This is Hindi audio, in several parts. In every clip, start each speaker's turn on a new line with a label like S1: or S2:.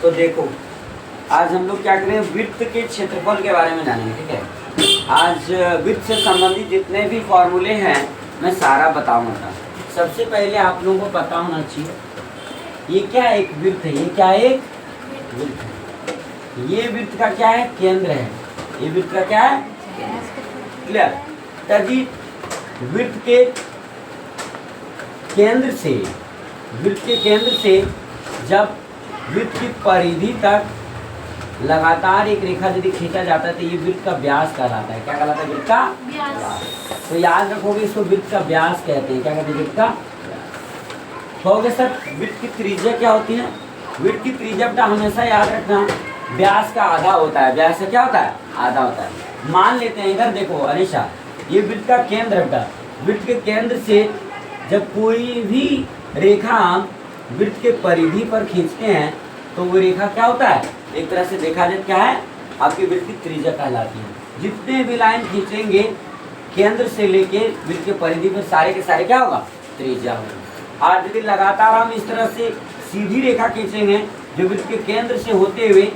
S1: तो देखो आज हम लोग क्या करें, वृत्त के क्षेत्रफल के बारे में जानेंगे। ठीक है, आज वृत्त से संबंधित जितने भी फॉर्मूले हैं मैं सारा बताऊंगा। सबसे पहले आप लोगों को पता होना चाहिए ये क्या एक वृत्त है, ये क्या एक वृत्त है। ये वृत्त का क्या है, केंद्र है। ये वृत्त का क्या है, क्लियर। तभी वृत्त के केंद्र से जब वृत्त की परिधि तक लगातार एक रेखा यदि खींचा जाता है तो ये वृत्त का व्यास कहलाता है। क्या कहलाता है, वृत्त का व्यास। तो याद रखोगे इसको वृत्त का व्यास कहते हैं। क्या कहते हैं, वृत्त का व्यास। कहोगे सर वृत्त की त्रिज्या क्या होती है, वृत्त की त्रिज्या बेटा हमेशा याद रखना व्यास का आधा होता है। व्यास का क्या होता है, आधा होता है। मान लेते हैं इधर देखो अनिशा, ये वृत्त का केंद्र है बेटा। वृत्त के केंद्र से जब कोई भी रेखा वृत्त के परिधि पर खींचते हैं तो वो रेखा क्या होता है, एक तरह से देखा जाए क्या है, आपकी वृत्त की त्रिज्या कहलाती है। जितने भी लाइन खींचेंगे केंद्र से लेके वृत्त के परिधि पर सारे के सारे क्या होगा, त्रिज्या होगा। और यदि लगातार हम इस तरह से सीधी रेखा खींचेंगे जो वृत्त के केंद्र से होते हुए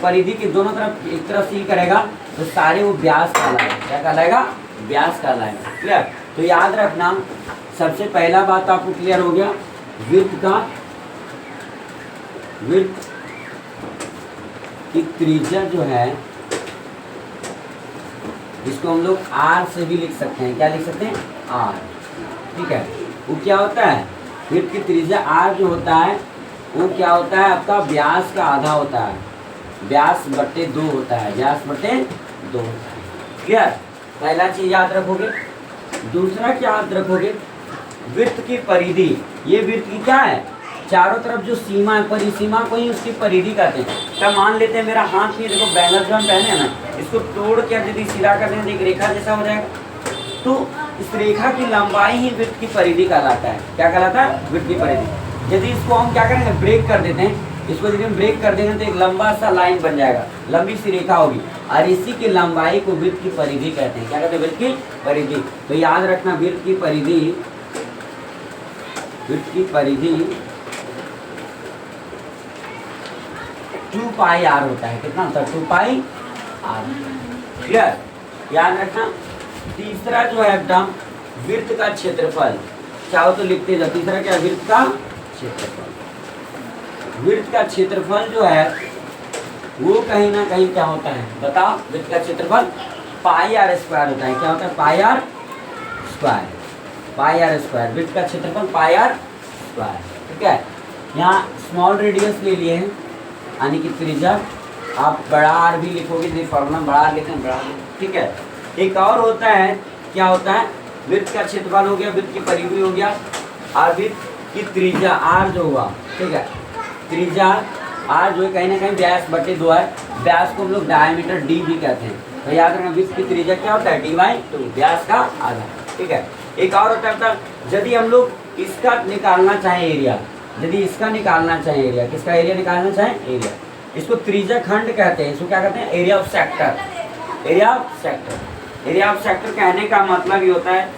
S1: परिधि के दोनों तरफ एक तरफ से ही करेगा तो सारे वो व्यास कहलाएगा। क्या कहलाएगा, व्यास कहलाएगा। क्लियर। तो याद रखना सबसे पहला बात आपको क्लियर हो गया, वृत्त की त्रिज्या जो है इसको हम लोग आर से भी लिख सकते हैं। क्या लिख सकते हैं, आर। ठीक है, वो क्या होता है, वृत्त की त्रिज्या आर जो होता है वो क्या होता है, आपका व्यास का आधा होता है। व्यास बटे 2 होता है, व्यास बटे 2 होता है। क्लियर। पहला चीज याद रखोगे। दूसरा क्या याद रखोगे, वृत्त की परिधि। ये वृत्त की क्या है, चारों तरफ जो सीमा है, परिसीमा को ही उसकी परिधि कहते हैं। क्या मान लेते हैं मेरा हाथ में देखो बैंगल जो हम पहने हैं ना, इसको तोड़ के यदि सीधा कर दें तो एक रेखा जैसा हो जाएगा। तो इस रेखा की लंबाई ही वृत्त की परिधि कहलाता है। क्या कहलाता है, वृत्त की परिधि। यदि इसको हम क्या करेंगे, ब्रेक कर देते हैं, इसको यदि हम ब्रेक कर देंगे तो एक लंबा सा लाइन बन जाएगा, लंबी सी रेखा होगी और इसी की लंबाई को वृत्त की परिधि कहते हैं। क्या कहते हैं, वृत्त की परिधि। तो याद रखना वृत्त की परिधि 2 पाई आर होता है। कितना होता है, 2 पाई आर। क्लियर। याद रखना। तीसरा जो है एकदम वृत्त का क्षेत्रफल, चाहो तो लिखते जाओ। तीसरा क्या है, वृत्त का क्षेत्रफल। वृत्त का क्षेत्रफल जो है वो कहीं ना कहीं क्या होता है, बताओ। वृत्त का क्षेत्रफल पाई आर स्क्वायर होता है। क्या होता है, pi R square. Pi R square, वृत्त का क्षेत्रफल पाई आर स्क्वायर। ठीक है, यहाँ स्मॉल रेडियस ले लिए हैं यानी कि त्रिज्या। आप बड़ा आर भी लिखोगे, जो फॉर्मूला बड़ा आर लिखें, बड़ा आर। ठीक है। एक और होता है, क्या होता है, वृत्त का क्षेत्रफल हो गया, वृत्त की परिधि हो गया, और वृत्त की त्रिज्या आर जो हुआ। ठीक है, त्रिज्या आर जो है कहीं ना कहीं व्यास बटे 2 है। व्यास को हम लोग डायमीटर डी भी कहते हैं। तो याद रखना वृत्त की त्रिज्या क्या होता है, dy/2, व्यास का आधा। ठीक है। एक और होता है यदि हम लोग इसका निकालना चाहें एरिया, यदि इसका निकालना चाहें एरिया, किसका एरिया निकालना चाहें, एरिया, इसको त्रिज्या खंड कहते हैं। इसको क्या कहते हैं, area of sector. Area of sector. Area of sector कहने का मतलब ये होता है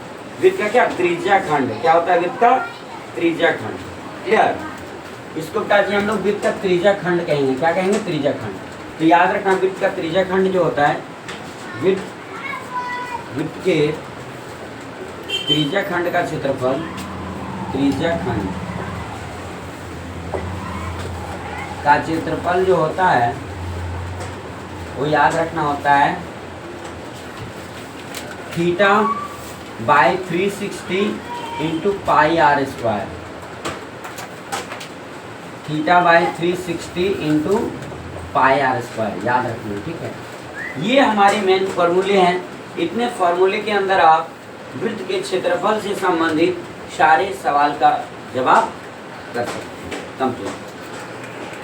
S1: वृत्त का क्या, त्रिज्या खंड। क्या होता है, वृत्त का त्रिज्या खंड। क्लियर। इसको क्या हम लोग वृत्त का त्रिज्या खंड कहेंगे। क्या कहेंगे, त्रिज्या खंड। तो याद रखना वृत्त का त्रिज्या खंड जो होता है, वृत्त के त्रिज्या खंड का क्षेत्रफल, त्रिज्या खंड का क्षेत्रफल जो होता है वो याद रखना होता है θ/360 into pi R square. θ/360 into pi R square याद रखना। ठीक है, ये हमारे मेन फॉर्मूले हैं। इतने फॉर्मूले के अंदर आप वृत्त के क्षेत्रफल से संबंधित सारे सवाल का जवाब कर सकते हैं। कंप्लीट।